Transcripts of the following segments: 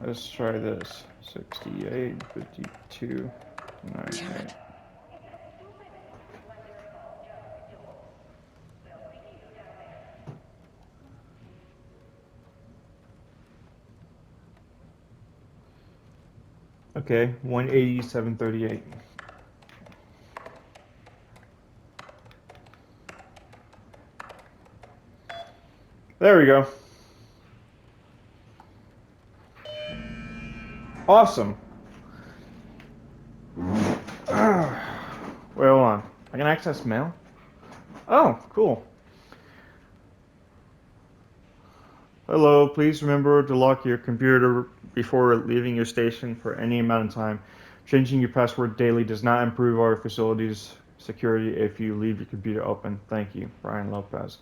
Let's try this. 68, 52, Damn 98. it. Okay, 187.38. There we go. Awesome. Wait, hold on. I can access mail? Oh, cool. Hello, please remember to lock your computer before leaving your station for any amount of time. Changing your password daily does not improve our facility's security if you leave your computer open. Thank you, Brian Lopez.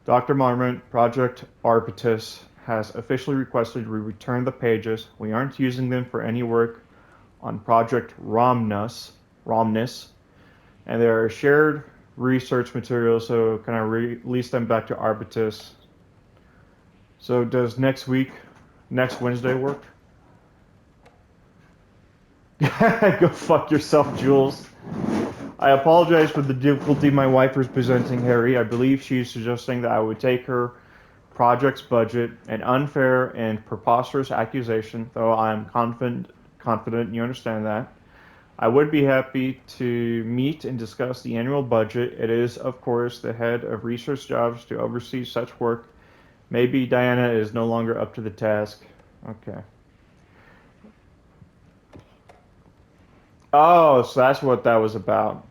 Dr. Marmont, Project Arbitus, has officially requested we return the pages. We aren't using them for any work on Project Romnus, and they are shared research materials, so can I release them back to Arbitus? So does next Wednesday work? Go fuck yourself, Jules. I apologize for the difficulty my wife is presenting, Harry. I believe she is suggesting that I would take her project's budget, an unfair and preposterous accusation, though I am confident you understand that. I would be happy to meet and discuss the annual budget. It is, of course, the head of research jobs to oversee such work. Maybe Diana is no longer up to the task. Okay. Oh, so that's what that was about.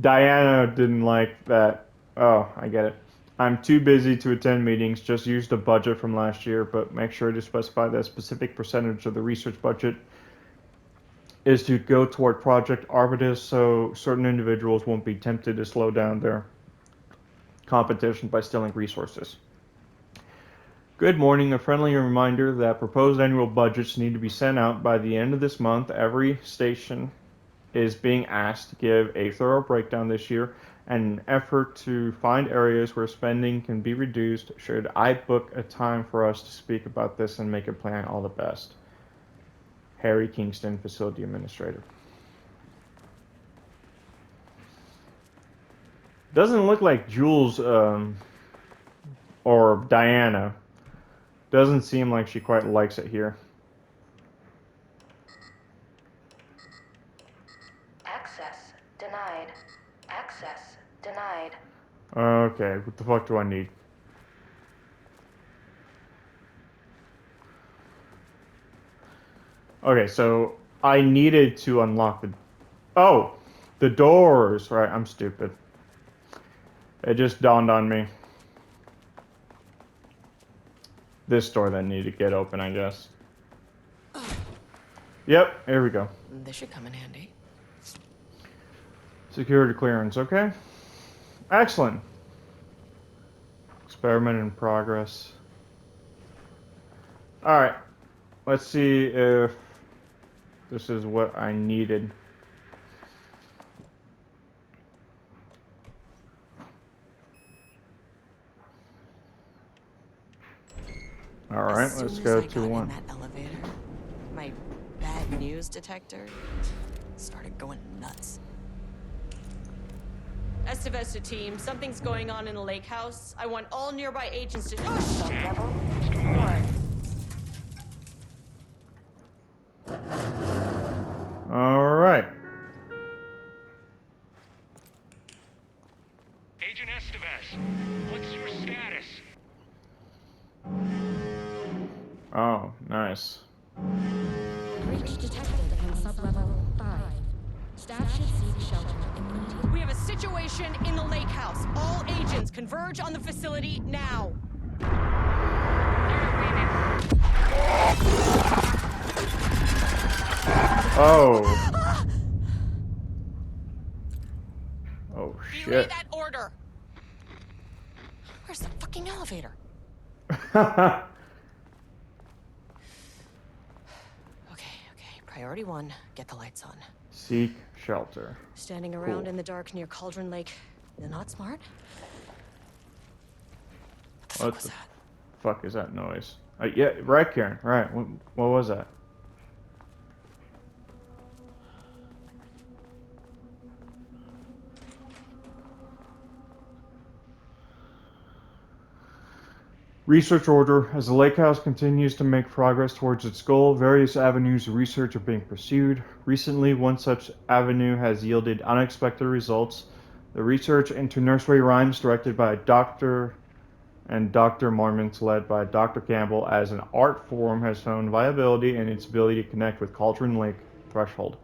Diana didn't like that. Oh, I get it. I'm too busy to attend meetings. Just use the budget from last year, but make sure to specify that a specific percentage of the research budget is to go toward Project Arbitus so certain individuals won't be tempted to slow down their competition by stealing resources. Good morning. A friendly reminder that proposed annual budgets need to be sent out by the end of this month. Every station is being asked to give a thorough breakdown this year and an effort to find areas where spending can be reduced. Should I book a time for us to speak about this and make a plan? All the best. Harry Kingston, Facility Administrator. Doesn't look like Jules or Diana. Doesn't seem like she quite likes it here. Access denied. Access denied. Okay, what the fuck do I need? Okay, so I needed to unlock the... Oh! The doors! Right, I'm stupid. It just dawned on me. This door that needed to get open, I guess. Yep, here we go. This should come in handy. Security clearance, okay. Excellent. Experiment in progress. Alright, let's see if this is what I needed. Alright, let's go to one. In that elevator, my bad news detector started going nuts. Estevesta team, something's going on in the lake house. I want all nearby agents to... Oh, shit! Level 4. Alright. Agent Estevez, what's your status? Oh, nice. Breach detected in sublevel 5. Staff should seek shelter immediately. We have a situation in the lake house. All agents converge on the facility now. Oh. Oh, Relay shit. that order. Where's the fucking elevator? Okay. Priority 1, get the lights on. Seek shelter. Standing around Cool. in the dark near Cauldron Lake, they're not smart? What the fuck was that? fuck is that noise? Yeah, right, Karen. Right. What was that? Research order. As the Lake House continues to make progress towards its goal, various avenues of research are being pursued. Recently, one such avenue has yielded unexpected results. The research into nursery rhymes, directed by Dr. Marmont, led by Dr. Campbell, as an art form, has shown viability in its ability to connect with Cauldron Lake threshold.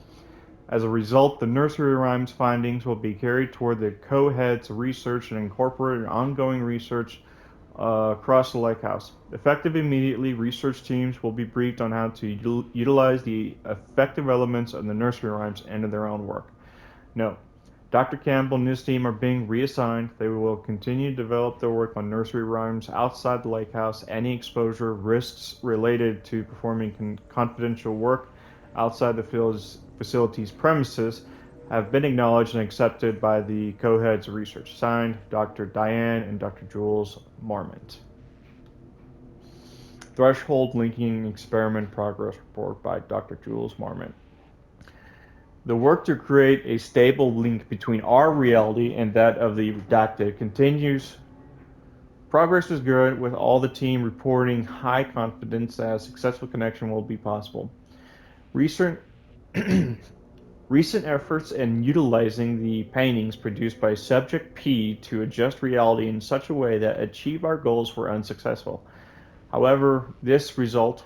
As a result, the nursery rhymes findings will be carried toward the co-heads of research and incorporated in ongoing research across the Lake House. Effective immediately, research teams will be briefed on how to utilize the effective elements of the nursery rhymes into their own work. Note: Dr. Campbell and his team are being reassigned. They will continue to develop their work on nursery rhymes outside the Lake House. Any exposure risks related to performing confidential work outside the facility's premises have been acknowledged and accepted by the co-heads of research. Signed, Dr. Diane and Dr. Jules Marmont. Threshold Linking Experiment Progress Report by Dr. Jules Marmont. The work to create a stable link between our reality and that of the redacted continues. Progress is good, with all the team reporting high confidence that a successful connection will be possible. Recent efforts in utilizing the paintings produced by Subject P to adjust reality in such a way that achieve our goals were unsuccessful. However, this result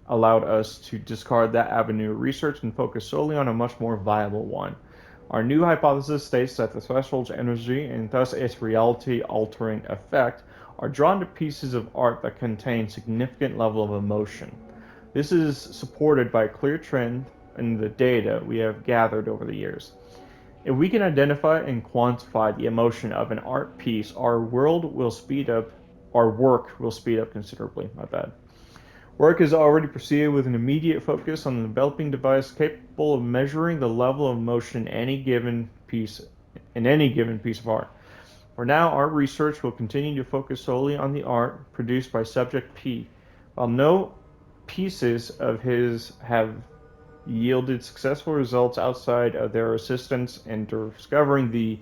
allowed us to discard that avenue of research and focus solely on a much more viable one. Our new hypothesis states that the threshold's energy, and thus its reality-altering effect, are drawn to pieces of art that contain significant level of emotion. This is supported by a clear trend in the data we have gathered over the years. If we can identify and quantify the emotion of an art piece, our work will speed up considerably. Work is already proceeded with an immediate focus on the developing device capable of measuring the level of emotion in any given piece of art. For now, our research will continue to focus solely on the art produced by Subject P. While no pieces of his have yielded successful results outside of their assistance in discovering the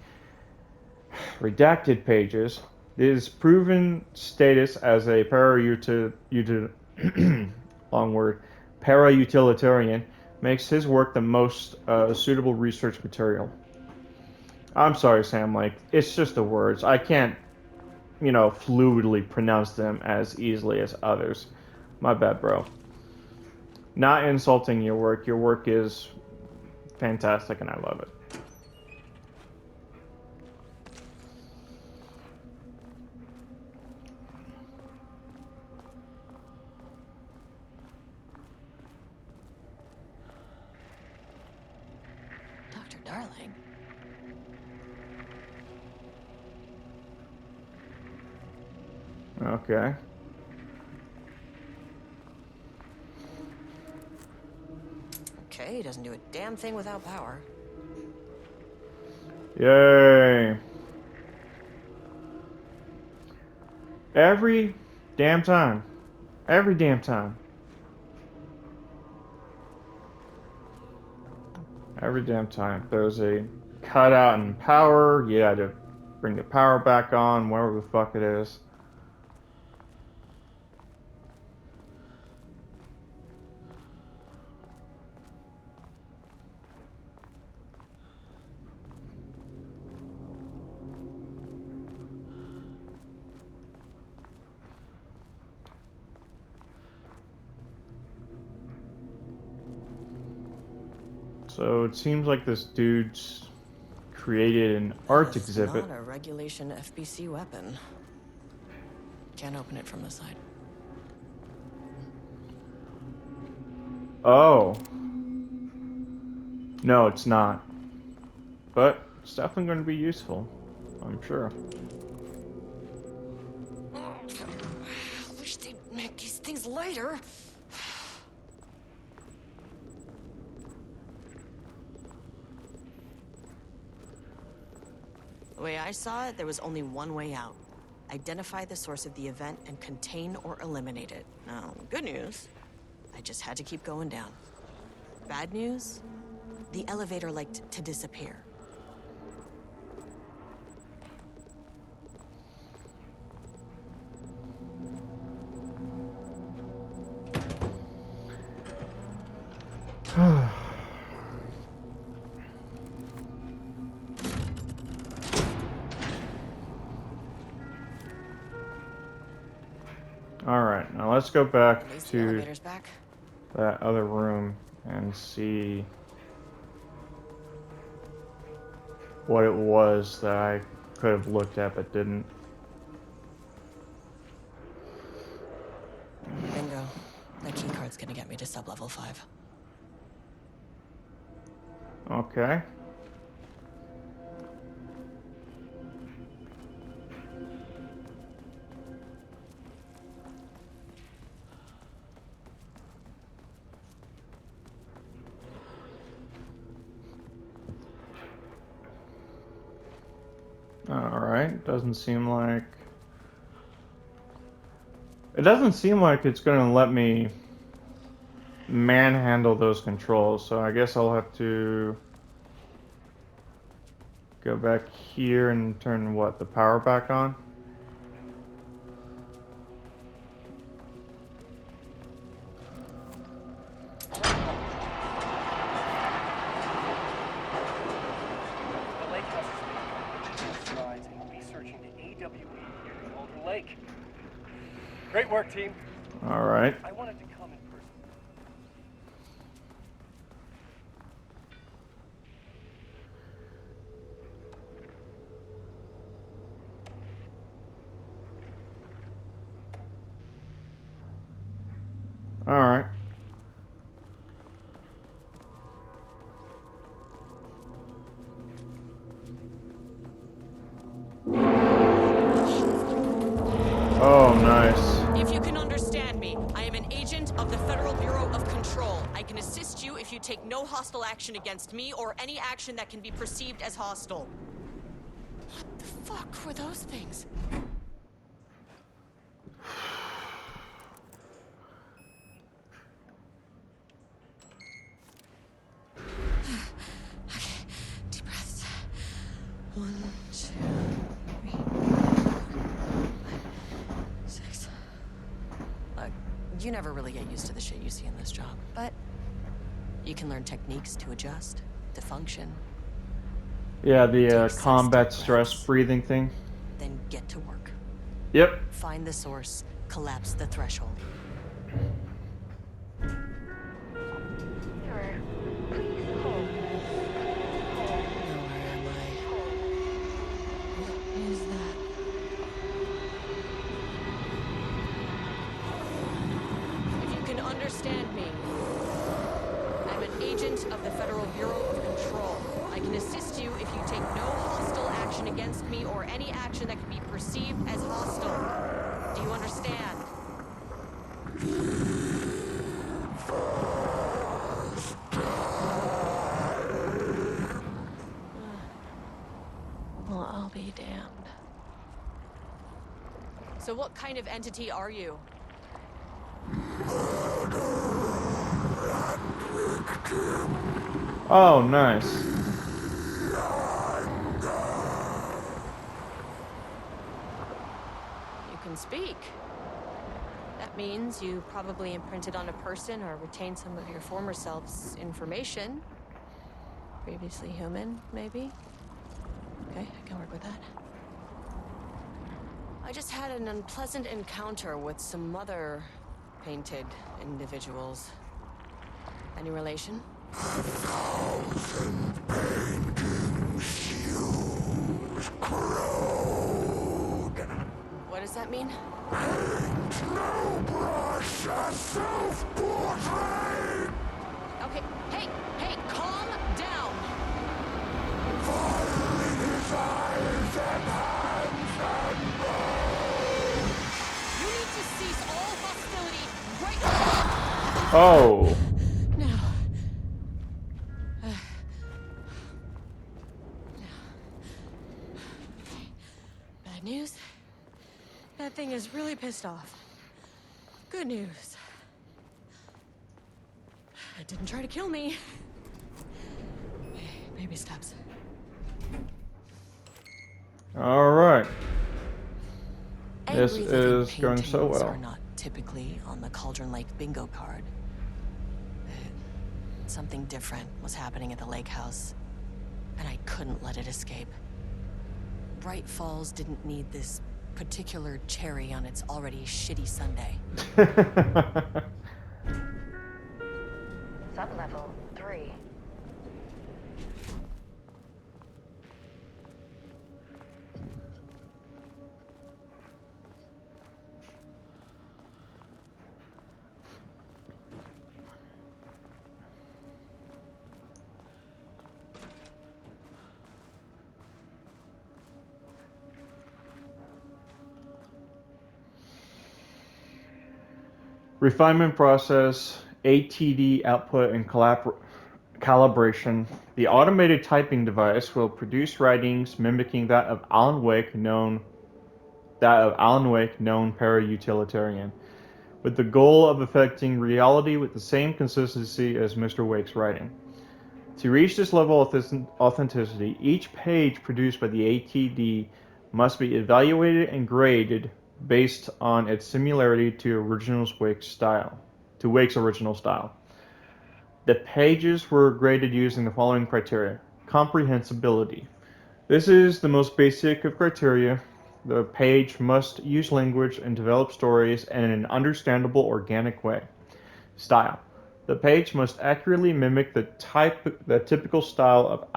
redacted pages, his proven status as a para-utilitarian makes his work the most suitable research material. I'm sorry, Sam, like, it's just the words. I can't, fluidly pronounce them as easily as others. My bad, bro. Not insulting your work. Your work is fantastic and I love it. Dr. Darling. Okay. Okay, he doesn't do a damn thing without power. Yay. Every damn time. Every damn time. Every damn time. There's a cutout in power. You had to bring the power back on, wherever the fuck it is. So it seems like this dude's created an art It's exhibit. not a regulation FBC weapon. Can't open it from the side. Oh. No, it's not. But it's definitely going to be useful, I'm sure. I wish they'd make these things lighter. The way I saw it, there was only one way out. Identify the source of the event and contain or eliminate it. Now, good news, I just had to keep going down. Bad news, the elevator liked to disappear. Alright, now let's go back At least the to elevator's back. that other room and see what it was that I could have looked at but didn't. Bingo. That keycard's gonna get me to sublevel 5. Okay. Alright, doesn't seem like... It doesn't seem like it's gonna let me manhandle those controls, so I guess I'll have to go back here and turn, what, the power back on? The lake house is making strides in researching the AWE here in Boulder Lake. Great work, team. Alright. I wanted to come in person. Alright. Oh, nice. If you can understand me, I am an agent of the Federal Bureau of Control. I can assist you if you take no hostile action against me or any action that can be perceived as hostile. What the fuck were those things? Okay, deep breaths. 1, 2, 3, 5, 6. Look, you never really get used to the shit you see in this job, but you can learn techniques to adjust, to function, Yeah, the Take 6 combat deep stress breaths. breathing thing. then get to work. Yep. Find the source, collapse the threshold. Sir, please hold. Now where am I? What is that? If you can understand me, I'm an agent of the Federal Bureau of Control. I can assist you if you take no hostile action against me or any action that can be perceived as hostile. Do you understand? Well, I'll be damned. So what kind of entity are you? Oh, nice. You can speak. That means you probably imprinted on a person or retained some of your former self's information. Previously human, maybe? Okay, I can work with that. I just had an unpleasant encounter with some other painted individuals. Any relation? What does that mean? Okay, hey, calm down! You need to cease all hostility right now! Oh. Now. Bad news. is really pissed off. Good news. It didn't try to kill me. Baby steps. All right. This Angry living is going so paintings well. are not typically on the Cauldron Lake bingo card. Something different was happening at the lake house, and I couldn't let it escape. Bright Falls didn't need this particular cherry on its already shitty Sunday. Sublevel 3. Refinement process, ATD output, and calibration. The automated typing device will produce writings mimicking that of Alan Wake, known para-utilitarian, with the goal of affecting reality with the same consistency as Mr. Wake's writing. To reach this level of authenticity, each page produced by the ATD must be evaluated and graded based on its similarity to Wake's original style. The pages were graded using the following criteria. Comprehensibility. This is the most basic of criteria. The page must use language and develop stories in an understandable, organic way. Style. The page must accurately mimic the typical style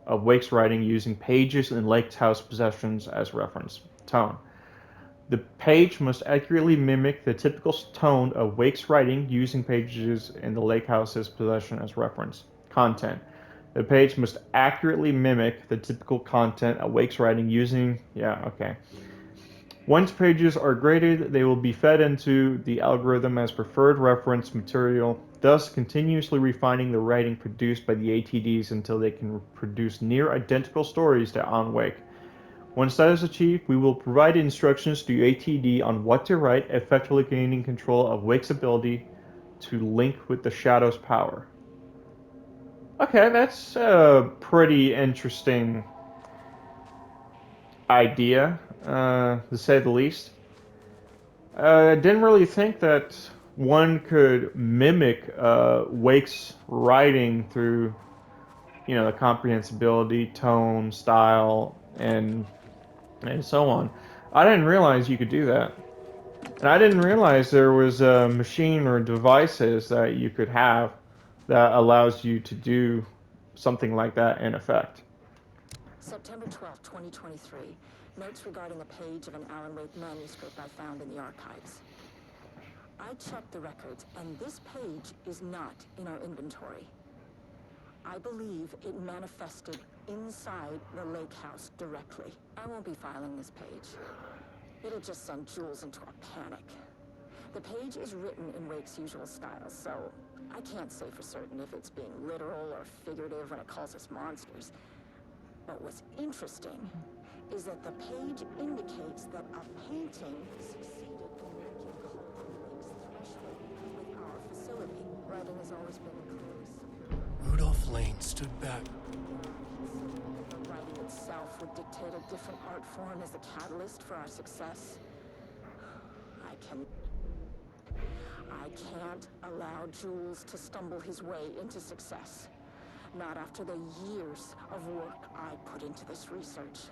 of Wake's writing, using pages in Lake House possessions as reference. Tone. The page must accurately mimic the typical tone of Wake's writing, using pages in the Lake House's possession as reference. Content. The page must accurately mimic the typical content of Wake's writing using... Yeah, okay. Once pages are graded, they will be fed into the algorithm as preferred reference material, thus continuously refining the writing produced by the ATDs until they can produce near identical stories to Alan Wake. Once that is achieved, we will provide instructions to ATD on what to write, effectively gaining control of Wake's ability to link with the Shadow's power. Okay, that's a pretty interesting idea, to say the least. I didn't really think that one could mimic Wake's writing through, the comprehensibility, tone, style, and so on. I didn't realize you could do that. And I didn't realize there was a machine or devices that you could have that allows you to do something like that in effect. September 12, 2023. Notes regarding a page of an Alan Wake manuscript I found in the archives. I checked the records, and this page is not in our inventory. I believe it manifested inside the lake house directly. I won't be filing this page. It'll just send Jules into a panic. The page is written in Wake's usual style, so I can't say for certain if it's being literal or figurative when it calls us monsters. But what's interesting is that the page indicates that a painting succeeded in making Cauldron Lake's threshold with our facility. Writing has always been clearly superior. Rudolph Lane stood back. The writing itself would dictate a different art form as the catalyst for our success. I can't allow Jules to stumble his way into success. Not after the years of work I put into this research.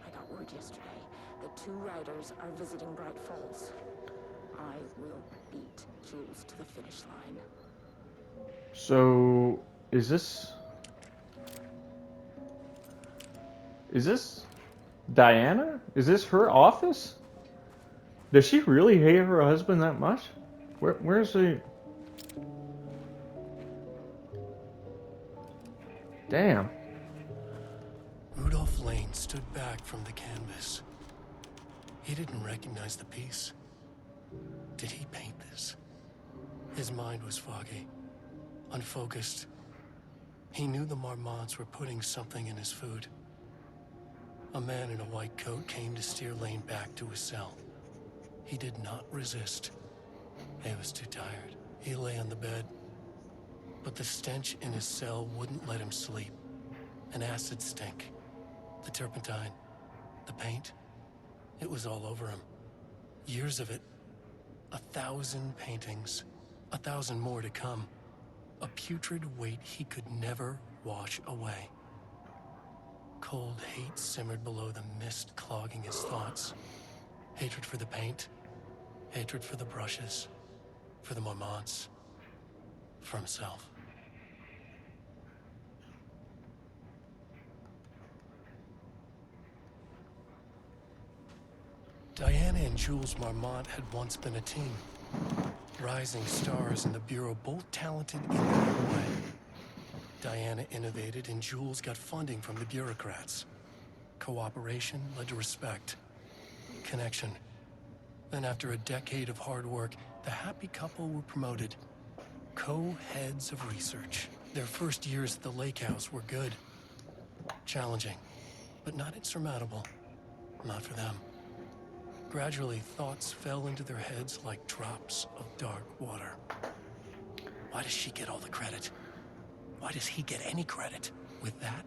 I got word yesterday that 2 writers are visiting Bright Falls. I will beat Jules to the finish line. So, is this Diana? Is this her office? Does she really hate her husband that much? Where's he? Damn. Rudolph Lane stood back from the canvas. He didn't recognize the piece. Did he paint this? His mind was foggy, unfocused. He knew the Marmots were putting something in his food. A man in a white coat came to steer Lane back to his cell. He did not resist. He was too tired. He lay on the bed, but the stench in his cell wouldn't let him sleep. An acid stink. The turpentine. The paint. It was all over him. Years of it. 1,000 paintings. 1,000 more to come. A putrid weight he could never wash away. Cold hate simmered below the mist clogging his thoughts. Hatred for the paint. Hatred for the brushes. For the Marmonts. For himself. Diana and Jules Marmont had once been a team. Rising stars in the Bureau, both talented in their own way. Diana innovated and Jules got funding from the bureaucrats. Cooperation led to respect. Connection. Then after a decade of hard work, the happy couple were promoted. Co-heads of research. Their first years at the lake house were good. Challenging, but not insurmountable. Not for them. Gradually, thoughts fell into their heads like drops of dark water. Why does she get all the credit? Why does he get any credit? With that,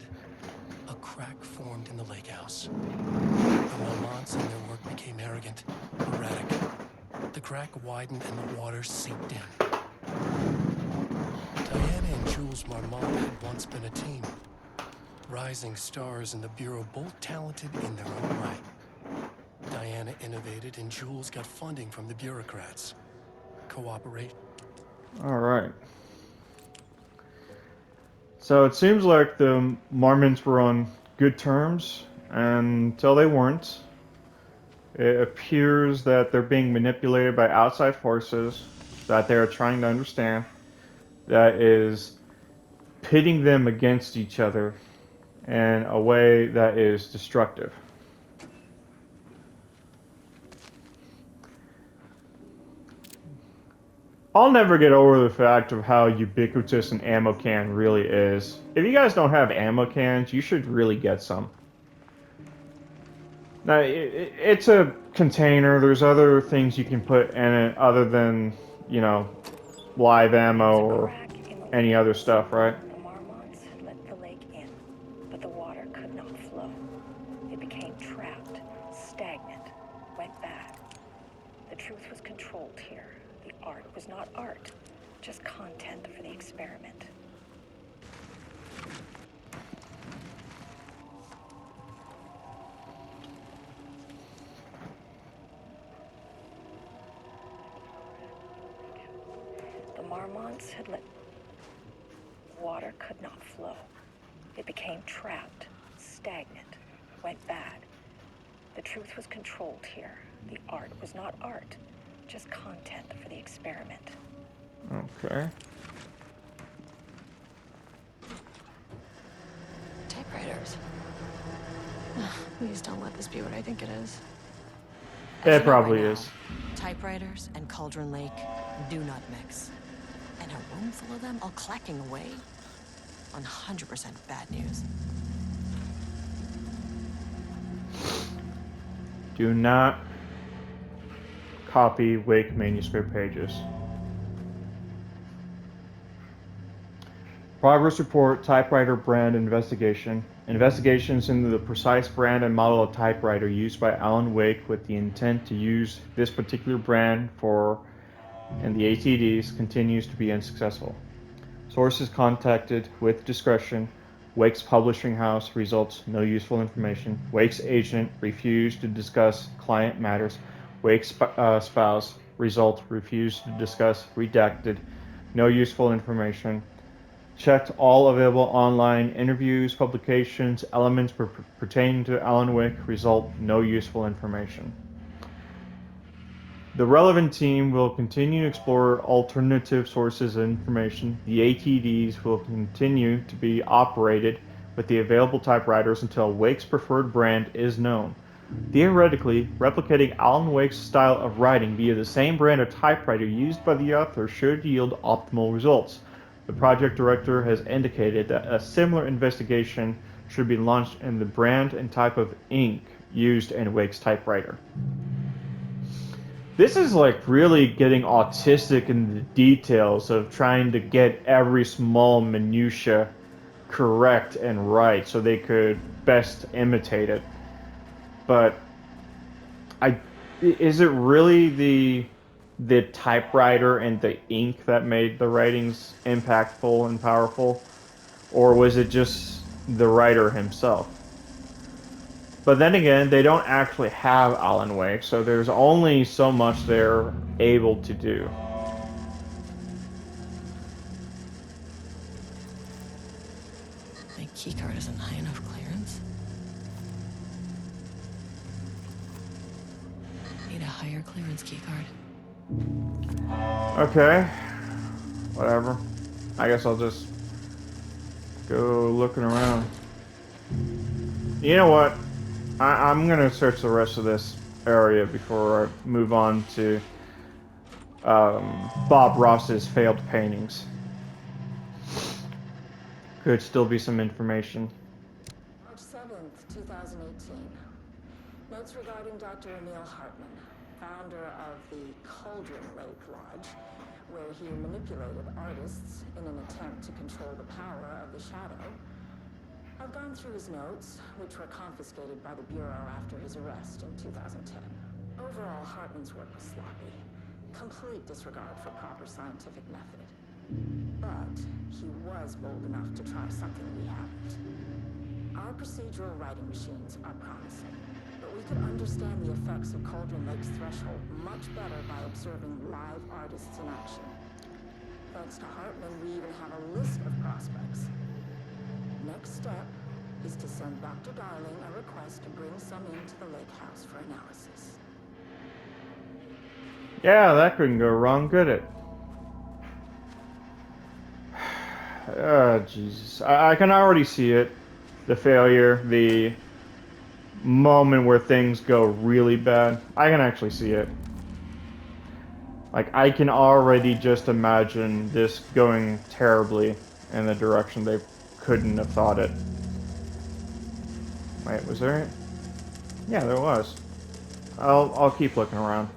a crack formed in the lake house. The Marmonts and their work became arrogant, erratic. The crack widened and the water seeped in. Diana and Jules Marmont had once been a team. Rising stars in the Bureau, both talented in their own way. Diana innovated and Jules got funding from the bureaucrats. Cooperate. All right. So it seems like the Marmonts were on good terms until they weren't. It appears that they're being manipulated by outside forces that they're trying to understand, that is pitting them against each other in a way that is destructive. I'll never get over the fact of how ubiquitous an ammo can really is. If you guys don't have ammo cans, you should really get some. Now, it's a container. There's other things you can put in it other than, you know, live ammo or any other stuff, right? The Marmonts had let the lake in, but the water could not flow. It became trapped, stagnant, went bad. The truth was controlled here. The art was not art, just content for the experiment. The Marmonts had let water could not flow. It became trapped, stagnant, went bad. The truth was controlled here. The art was not art, just content for the experiment. Okay. Typewriters. Please don't let this be what I think it is. It probably is. Typewriters and Cauldron Lake do not mix. And a room full of them all clacking away? 100% bad news. Do not copy Wake manuscript pages. Progress report, typewriter brand investigation. Investigations into the precise brand and model of typewriter used by Alan Wake with the intent to use this particular brand and the ATDs continues to be unsuccessful. Sources contacted with discretion. Wake's publishing house results no useful information. Wake's agent refused to discuss client matters. Wake's spouse result refused to discuss redacted no useful information. Checked all available online interviews, publications, elements pertaining to Alan Wake result no useful information. The relevant team will continue to explore alternative sources of information. The ATDs will continue to be operated with the available typewriters until Wake's preferred brand is known. Theoretically, replicating Alan Wake's style of writing via the same brand of typewriter used by the author should yield optimal results. The project director has indicated that a similar investigation should be launched in the brand and type of ink used in Wake's typewriter. This is like really getting autistic in the details of trying to get every small minutia correct and right so they could best imitate it. But is it really the typewriter and the ink that made the writings impactful and powerful, or was it just the writer himself? But then again, they don't actually have Alan Wake, so there's only so much they're able to do. My keycard isn't high enough clearance. Need a higher clearance keycard. Okay. Whatever. I guess I'll just go looking around. You know what? I'm gonna search the rest of this area before I move on to Bob Ross's failed paintings. Could still be some information. March 7th, 2018. Notes regarding Dr. Emil Hartman, founder of the Cauldron Lake Lodge, where he manipulated artists in an attempt to control the power of the Shadow. I've gone through his notes, which were confiscated by the Bureau after his arrest in 2010. Overall, Hartman's work was sloppy. Complete disregard for proper scientific method. But he was bold enough to try something we haven't. Our procedural writing machines are promising, but we could understand the effects of Cauldron Lake's threshold much better by observing live artists in action. Thanks to Hartman, we even have a list of prospects. Next step is to send Dr. Darling a request to bring some into the lake house for analysis. Yeah, that couldn't go wrong, could it? Oh, Jesus. I can already see it. The failure, the moment where things go really bad. I can actually see it. Like, I can already just imagine this going terribly in the direction they couldn't have thought it. Wait, was there? Yeah, there was. I'll keep looking around.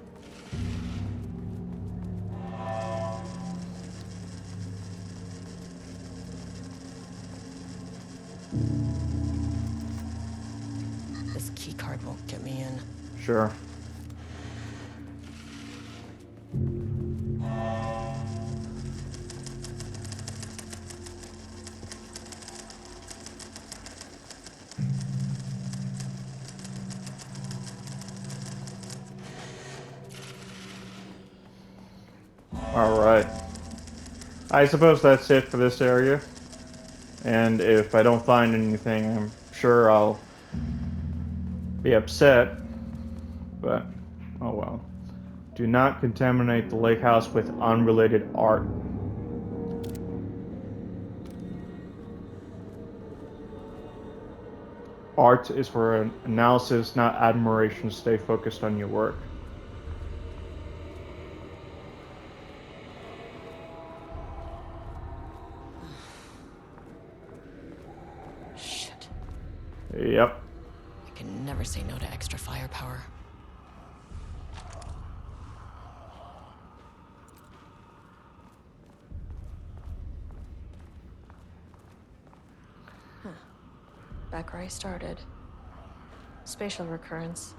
This keycard won't get me in. Sure. Alright. I suppose that's it for this area. And if I don't find anything, I'm sure I'll be upset. But, oh well. Do not contaminate the lake house with unrelated art. Art is for an analysis, not admiration. Stay focused on your work. Shit. Yep. I can never say no to extra firepower. Back where I started. Spatial recurrence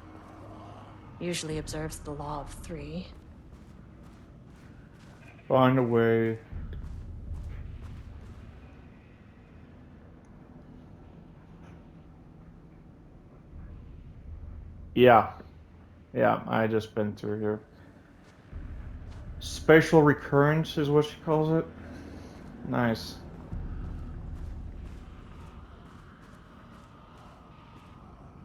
usually observes the law of 3. Find a way. Yeah. Yeah, I just been through here. Spatial recurrence is what she calls it. Nice.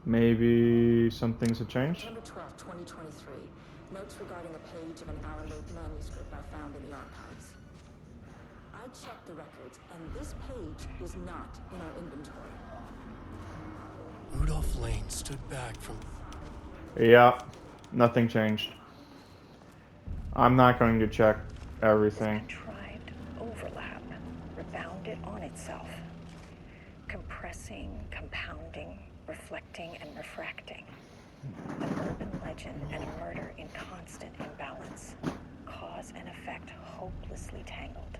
Maybe some things have changed? September 12, 2023. Notes regarding a page of an Alan Wake manuscript I found in the archives. I checked the records, and this page is not in our inventory. Rudolph Lane stood back from... Yeah, nothing changed. I'm not going to check everything. Contrived overlap rebounded on itself, compressed compressing, compounding, reflecting, and refracting. An urban legend and a murder in constant imbalance. Cause and effect hopelessly tangled.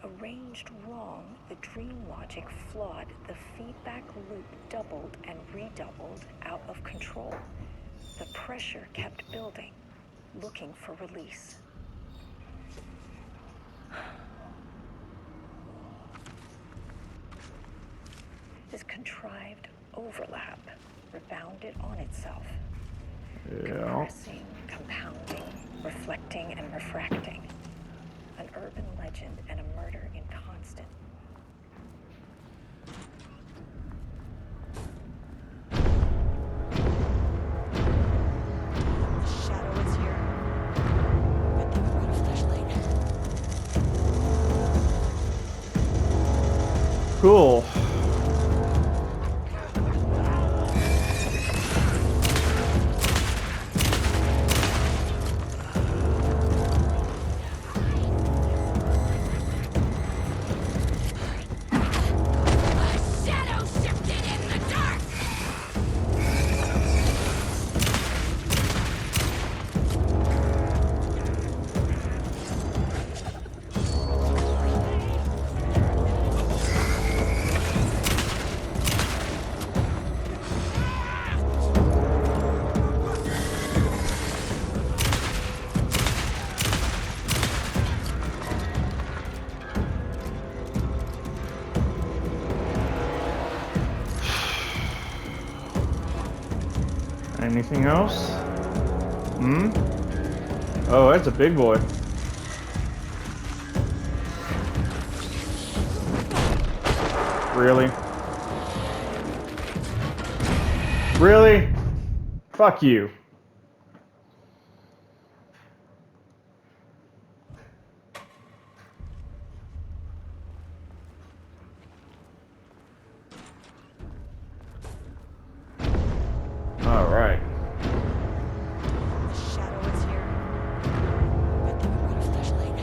Arranged wrong, the dream logic flawed, the feedback loop doubled and redoubled, out of control. The pressure kept building, looking for release. This contrived overlap rebounded on itself. Yeah. Compressing, compounding, reflecting, and refracting. An urban legend and a murder in constant. The shadow is here. I think we need a flashlight. Cool. Shadow shifted in the dark! Anything else? Hmm? Oh, that's a big boy. Really? Really? Fuck you. All right. The shadow is here. I think we need a flashlight.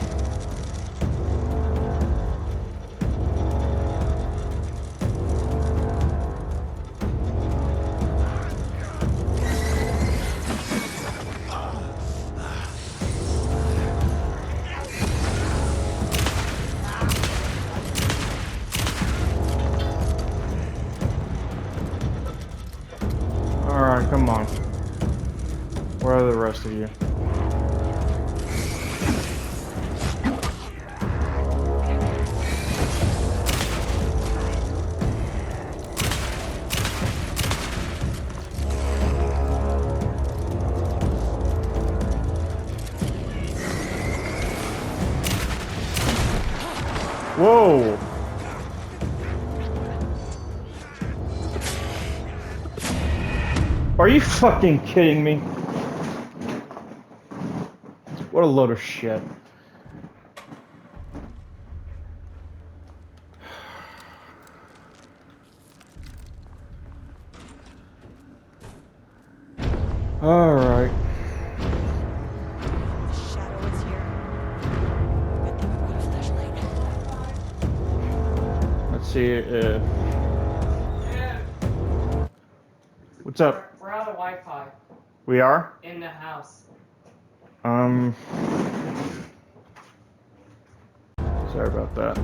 All right, come on. Where are the rest of you? Whoa! Are you fucking kidding me? What a load of shit. All right. The shadow is here. I think we need a flashlight. Let's see if. What's up? We're out of Wi-Fi We are? in the house. Sorry about that.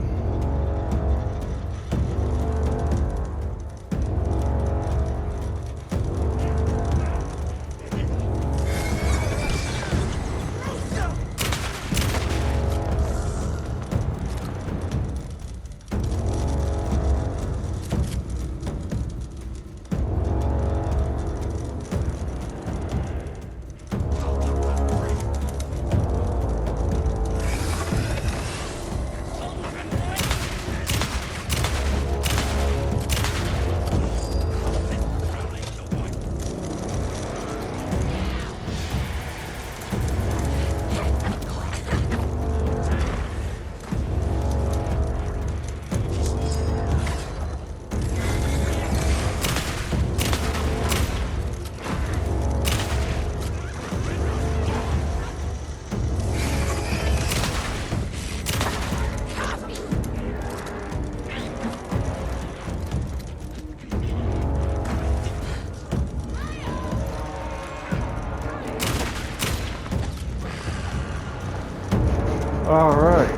All right.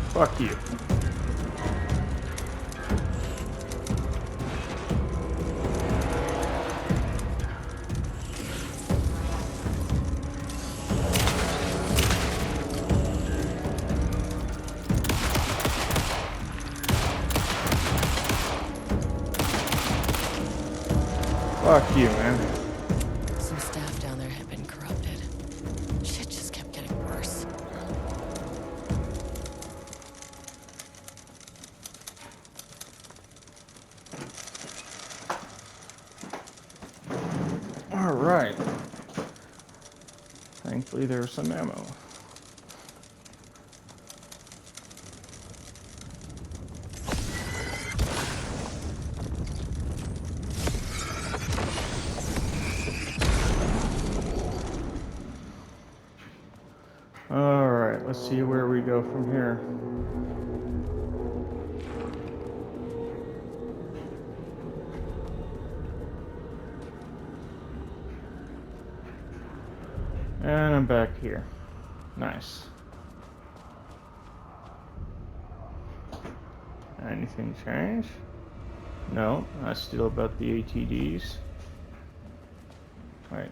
Fuck you. Fuck you, man. Some staff down there had been corrupted. Shit just kept getting worse. All right. Thankfully, there's some ammo. All right, let's see where we go from here. And I'm back here. Nice. Anything change? No, that's still about the ATDs. Wait.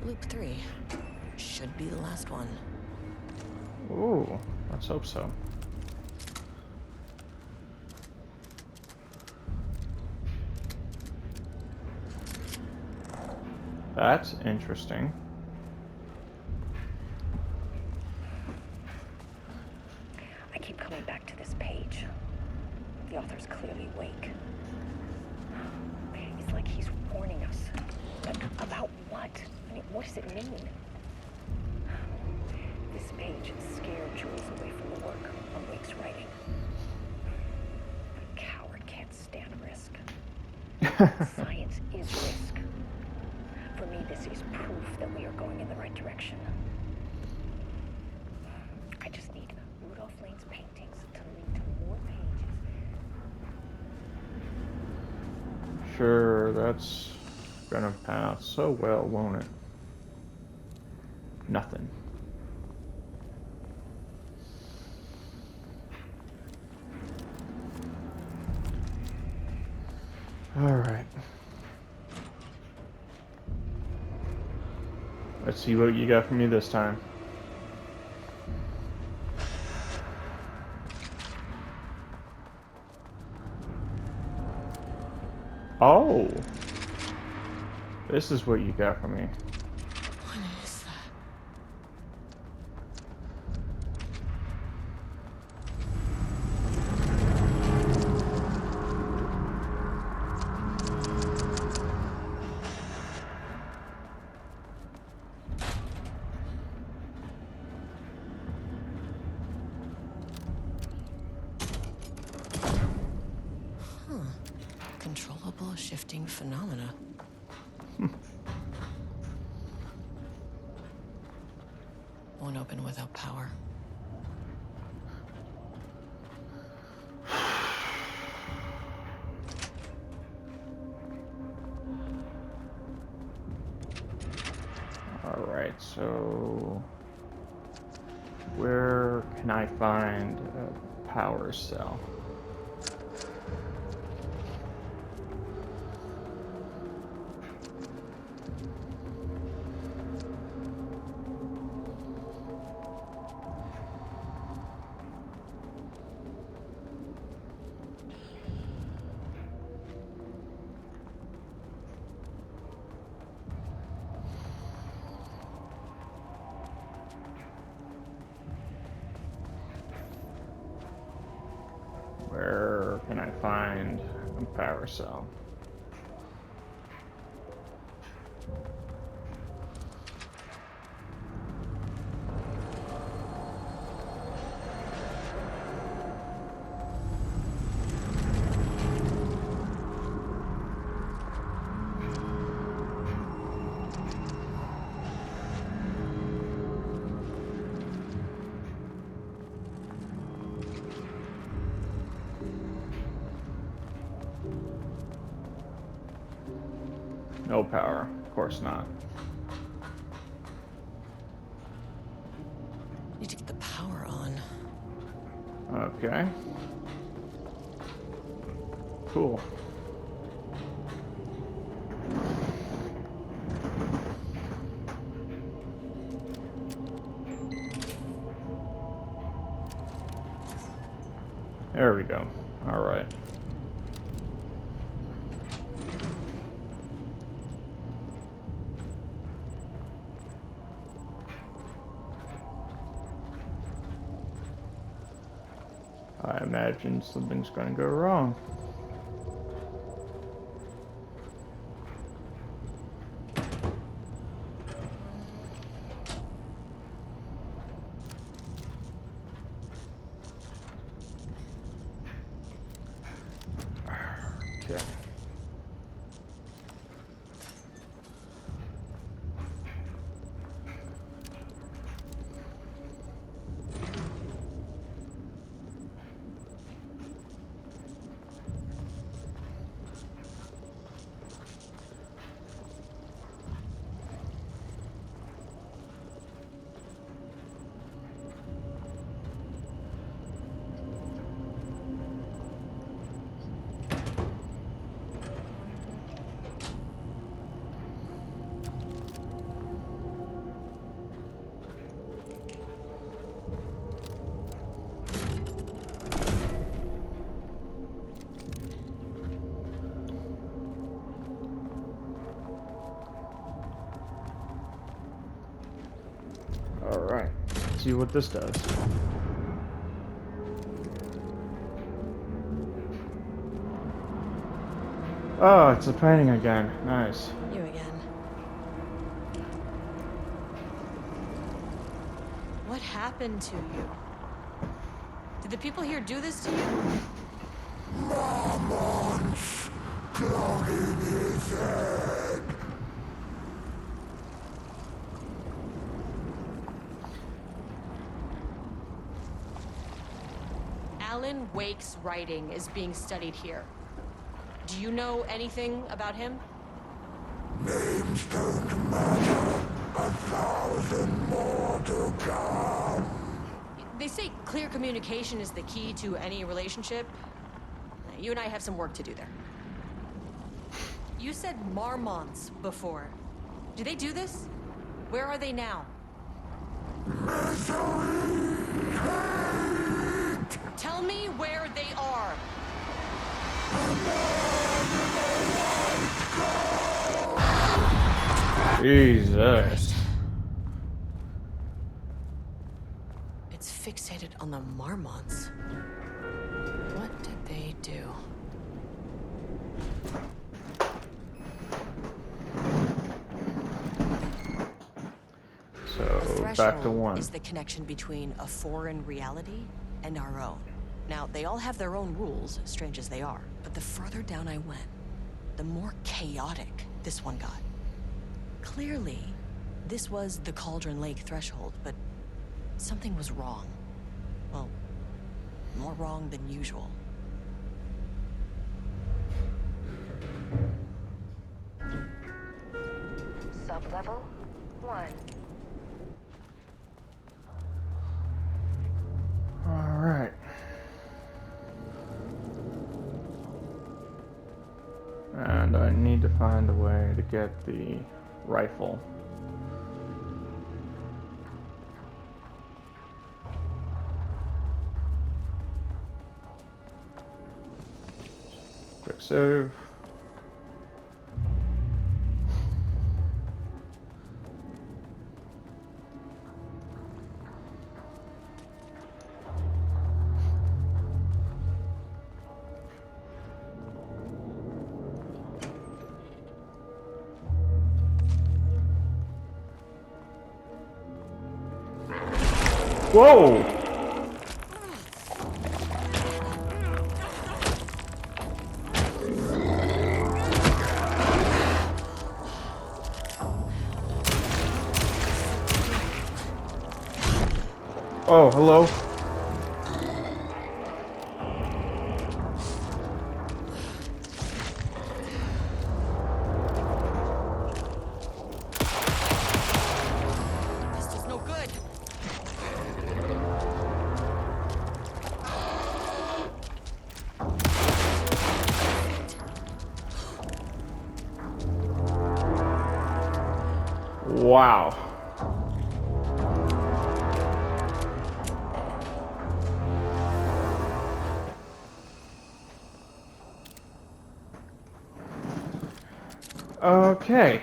Loop 3. Should be the last one. Ooh, let's hope so. That's interesting. I keep coming back to this page. The author's clearly awake. It's like he's warning us. But about what? I mean, what does it mean? This page scared Jules away from the work on Wake's writing. A coward can't stand risk. Science is risk. For me, this is proof that we are going in the right direction. I just need Rudolph Lane's paintings to lead to more pages. Sure, that's gonna pass so well, won't it? Nothing. All right. Let's see what you got for me this time. Oh. This is what you got for me. What is that? Controllable shifting phenomena. Won't open without power. All right, so where can I find a power cell? Where can I find a power cell? No power, of course not. Okay. Cool. There we go. All right. I imagine something's going to go wrong. Okay. All right. Let's see what this does. Oh, it's a painting again. Nice. You again. What happened to you? Did the people here do this to you? Marmon's clogging his head. Alan Wake's writing is being studied here. Do you know anything about him? Names don't matter. 1,000 more to come. They say clear communication is the key to any relationship. You and I have some work to do there. You said Marmonts before. Do they do this? Where are they now? Misery, hate. Tell me where they are. Jesus. It's fixated on the Marmonts. What did they do? So, back to one. Is the connection between a foreign reality and our own. Now, they all have their own rules, strange as they are. But the further down I went, the more chaotic this one got. Clearly, this was the Cauldron Lake threshold, but something was wrong. Well, more wrong than usual. Sublevel 1. All right. And I need to find a way to get the rifle. Quick save. Whoa! Oh, hello. This is no good. Wow. Okay.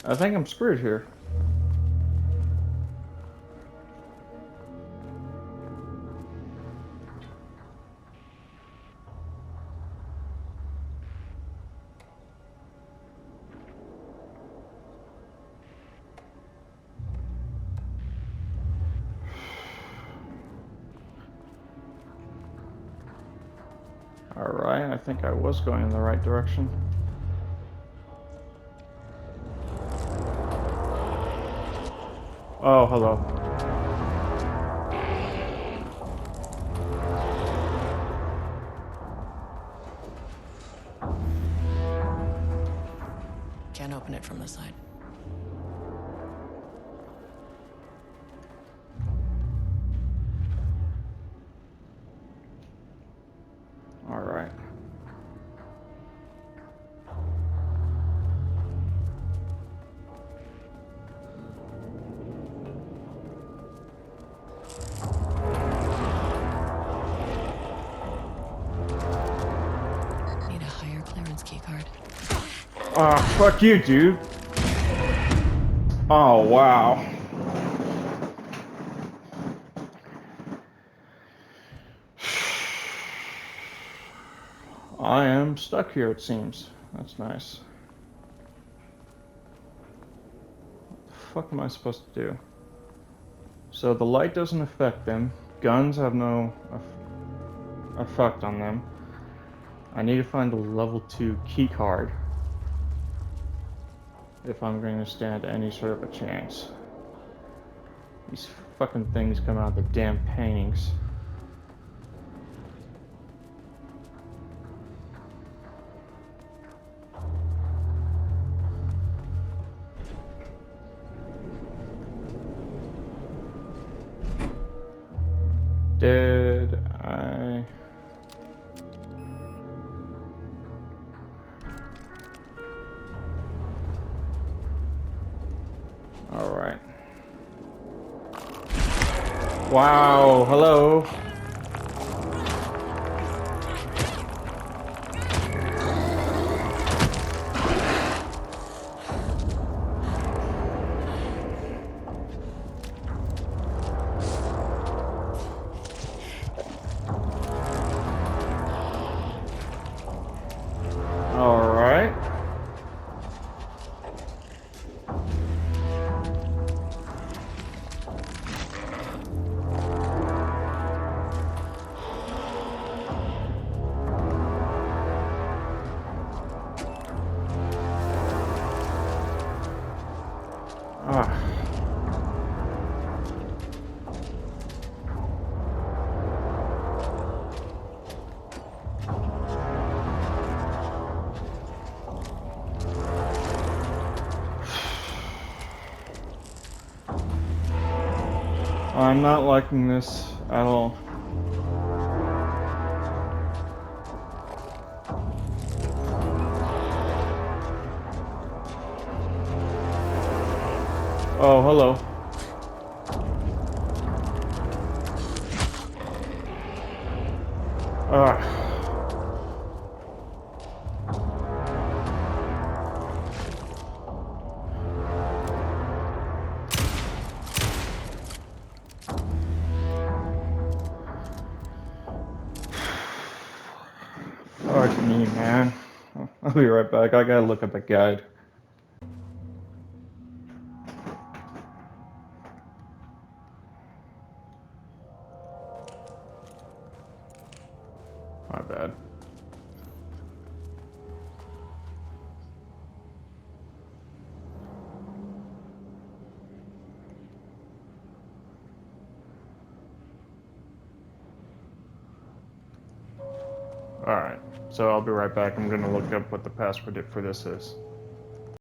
I think I'm screwed here. Alright, I think I was going in the right direction. Oh, hello. Can't open it from the side. Alright. Need a higher clearance keycard. Oh, fuck you, dude. Oh, wow. I am stuck here, it seems. That's nice. What the fuck am I supposed to do? So the light doesn't affect them. Guns have no effect on them. I need to find a level 2 key card if I'm going to stand any sort of a chance. These fucking things come out of the damn paintings. Did I... Alright. Wow, hello. Alright. Ah. I'm not liking this at all. Oh, hello. Ah. Fuck me, man. I'll be right back. I gotta look at the guide. My bad. Alright, so I'll be right back. I'm gonna look up what the password for this is.